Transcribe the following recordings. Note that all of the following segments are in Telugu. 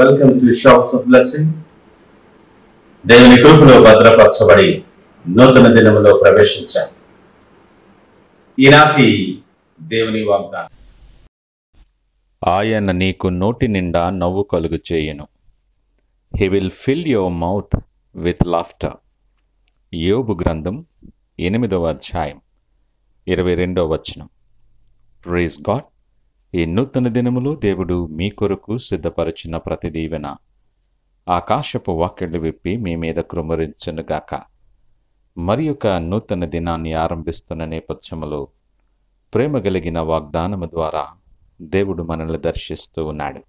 Welcome to shops of blessing. దేవుని కృపలో భద్రపరచబడి నూతన దినములో ప్రవేశించాం. ఈనాటి దేవుని వాగ్దానం. ఆయన నీకు నోటి నిండా నవ్వు కలుగు చేయును. He will fill your mouth with laughter. యోబు గ్రంథం 8వ అధ్యాయం 22వ వచనం. Praise God. ఈ నూతన దినములో దేవుడు మీ కొరకు సిద్ధపరిచిన ప్రతి దీవెన ఆకాశపు వాక్యలు విప్పి మీ మీద కృమ్మరించునుగాక. మరి ఒక నూతన దినాన్ని ఆరంభిస్తున్న నేపథ్యములో ప్రేమ కలిగిన వాగ్దానము ద్వారా దేవుడు మనల్ని దర్శిస్తూ ఉన్నాడు.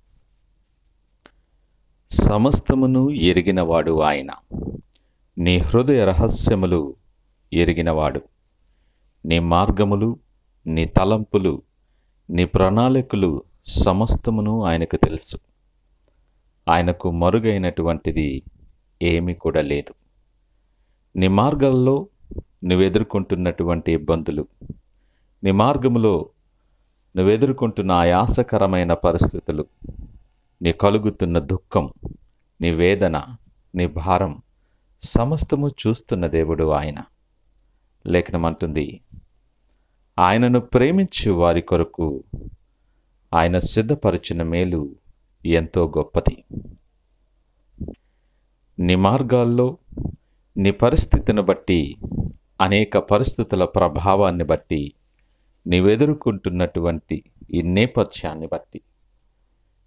సమస్తమును ఎరిగినవాడు ఆయన. నీ హృదయ రహస్యములు ఎరిగినవాడు. నీ మార్గములు, నీ తలంపులు, నీ ప్రణాళికలు సమస్తమును ఆయనకు తెలుసు. ఆయనకు మరుగైనటువంటిది ఏమీ కూడా లేదు. నీ మార్గాల్లో నువ్వెదుర్కొంటున్నటువంటి ఇబ్బందులు, నీ మార్గములో నువ్వెదుర్కొంటున్న ఆయాసకరమైన పరిస్థితులు, నీ కలుగుతున్న దుఃఖం, నీ వేదన, నీ భారం సమస్తము చూస్తున్న దేవుడు ఆయన. లేఖనమంటుంది, ఆయనను ప్రేమించు వారి కొరకు ఆయన సిద్ధపరిచిన మేలు ఎంతో గొప్పది. నీ మార్గాల్లో నీ పరిస్థితిని బట్టి, అనేక పరిస్థితుల ప్రభావాన్ని బట్టి, నీవెదుర్కొంటున్నటువంటి ఈ నేపథ్యాన్ని బట్టి,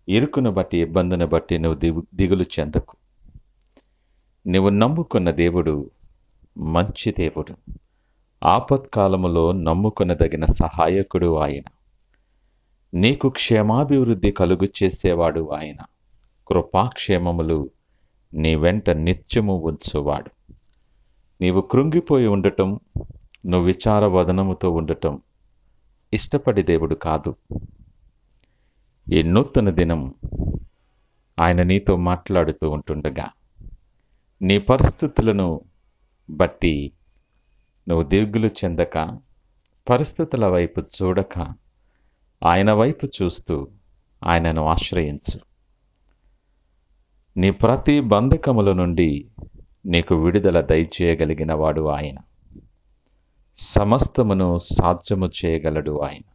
ఇరుకును బట్టి, ఇబ్బందిని బట్టి నువ్వు దిగులు చెందకు. నువ్వు నమ్ముకున్న దేవుడు మంచి దేవుడు. ఆపత్కాలములో నమ్ముకొనదగిన సహాయకుడు ఆయన. నీకు క్షేమాభివృద్ధి కలుగు చేసేవాడు ఆయన. కృపాక్షేమములు నీ వెంట నిత్యము ఉంచువాడు. నీవు కృంగిపోయి ఉండటం, నువ్వు విచారవదనముతో ఉండటం ఇష్టపడి దేవుడు కాదు. ఈ నూతన దినం ఆయన నీతో మాట్లాడుతూ ఉంటుండగా, నీ పరిస్థితులను బట్టి నువ్వు దిగులు చెందక, పరిస్థితుల వైపు చూడక, ఆయన వైపు చూస్తూ ఆయనను ఆశ్రయించు. నీ ప్రతి బంధకముల నుండి నీకు విడుదల దయచేయగలిగిన వాడు ఆయన. సమస్తమును సాధ్యము చేయగలడు ఆయన.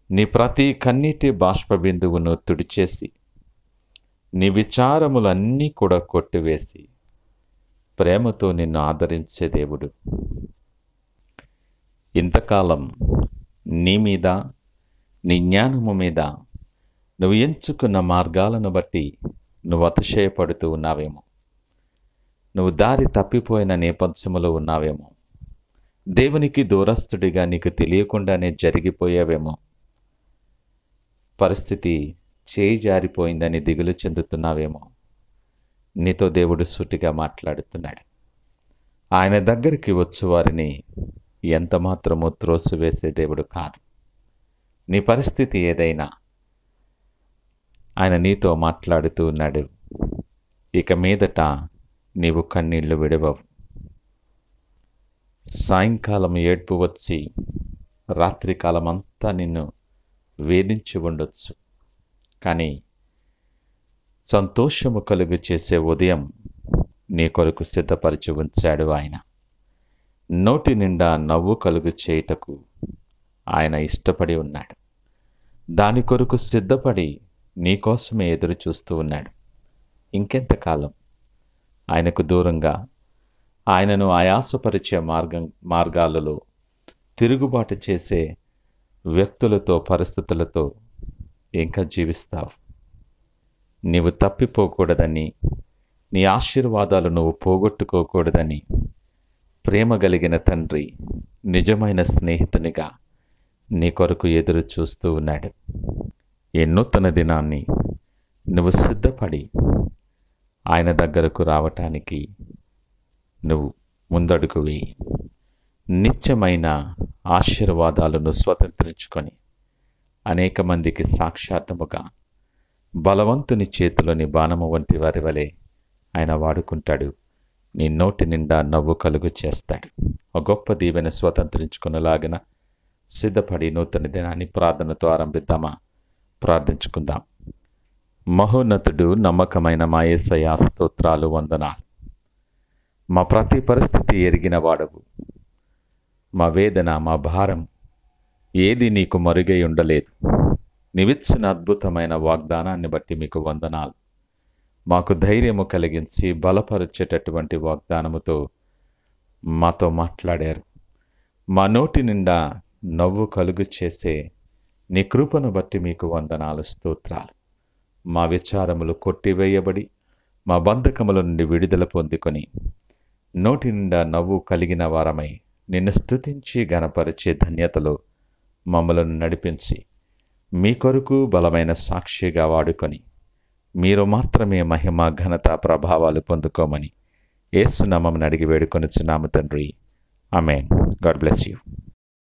నీ ప్రతి కన్నీటి బాష్పబిందువును తుడిచేసి, నీ విచారములన్నీ కూడా కొట్టివేసి, ప్రేమతో నిన్ను ఆదరించే దేవుడు. ఇంతకాలం నీ మీద, నీ జ్ఞానము మీద, నువ్వు ఎంచుకున్న మార్గాలను బట్టి నువ్వు అతిశయపడుతూ ఉన్నావేమో. నువ్వు దారి తప్పిపోయిన నేపథ్యములో ఉన్నావేమో. దేవునికి దూరస్తుడిగా నీకు తెలియకుండానే జరిగిపోయావేమో. పరిస్థితి చేయి జారిపోయిందని దిగులు చెందుతున్నావేమో. నీతో దేవుడు సూటిగా మాట్లాడుతున్నాడు. ఆయన దగ్గరికి వచ్చు వారిని ఎంత మాత్రమో త్రోసివేసే దేవుడు కాదు. నీ పరిస్థితి ఏదైనా ఆయన నీతో మాట్లాడుతూ ఉన్నాడు. ఇక మీదట నీవు కన్నీళ్లు విడవవు. సాయంకాలం ఏడ్పు వచ్చి రాత్రికాలం అంతా నిన్ను వేధించి ఉండొచ్చు. కానీ సంతోషము కలుగు చేసే ఉదయం నీ కొరకు సిద్ధపరిచి ఉంచాడు ఆయన. నోటి నిండా నవ్వు కలుగు చేయుటకు ఆయన ఇష్టపడి ఉన్నాడు. దాని కొరకు సిద్ధపడి నీకోసమే ఎదురు చూస్తూ ఉన్నాడు. ఇంకెంతకాలం ఆయనకు దూరంగా, ఆయనను ఆయాసపరిచే మార్గాలలో తిరుగుబాటు చేసే వ్యక్తులతో, పరిస్థితులతో ఇంకా జీవిస్తావు? నీవు తప్పిపోకూడదని, నీ ఆశీర్వాదాలు నువ్వు పోగొట్టుకోకూడదని ప్రేమ కలిగిన తండ్రి నిజమైన స్నేహితునిగా నీ కొరకు ఎదురు చూస్తూ ఉన్నాడు. ఈ నూతన దినాన్ని నువ్వు సిద్ధపడి ఆయన దగ్గరకు రావటానికి నువ్వు ముందడుగు వేయి. నిత్యమైన ఆశీర్వాదాలను స్వతంత్రించుకొని అనేక మందికి సాక్షాత్తముగా బలవంతుని చేతిలోని బాణము వంటి వారి వలె ఆయన వాడుకుంటాడు. నీ నోటి నిండా నవ్వు కలుగు చేస్తాడు. ఒక గొప్ప దీవెన స్వతంత్రించుకునేలాగిన సిద్ధపడి నూతన దినాన్ని ప్రార్థనతో ఆరంభిద్దామా? ప్రార్థించుకుందాం. మహోన్నతుడు, నమ్మకమైన మా యేసయ్య, స్తోత్రాలు, వందనాలు. మా ప్రతి పరిస్థితి ఎరిగిన వాడవు. మా వేదన, మా భారం ఏది నీకు మరుగై ఉండలేదు. నీవిచ్చిన అద్భుతమైన వాగ్దానాన్ని బట్టి మీకు వందనాలు. మాకు ధైర్యము కలిగించి బలపరిచేటటువంటి వాగ్దానముతో మాతో మాట్లాడారు. మా నోటి నిండా నవ్వు కలుగు చేసే నీ కృపను బట్టి మీకు వందనాలు, స్తోత్రాలు. మా విచారములు కొట్టివేయబడి మా బంధకముల నుండి విడుదల పొందుకొని నోటి నిండా నవ్వు కలిగిన వారమై నిన్ను స్తుతించి గణపరిచే ధన్యతలో మమ్మలను నడిపించి మీ కొరకు బలమైన సాక్షిగా వాడుకొని మీరు మాత్రమే మహిమ, ఘనత, ప్రభావాలు పొందుకోమని యేసు నామమున అడిగి వేడుకొనుచున్నాము తండ్రి. ఆమేన్. God bless you.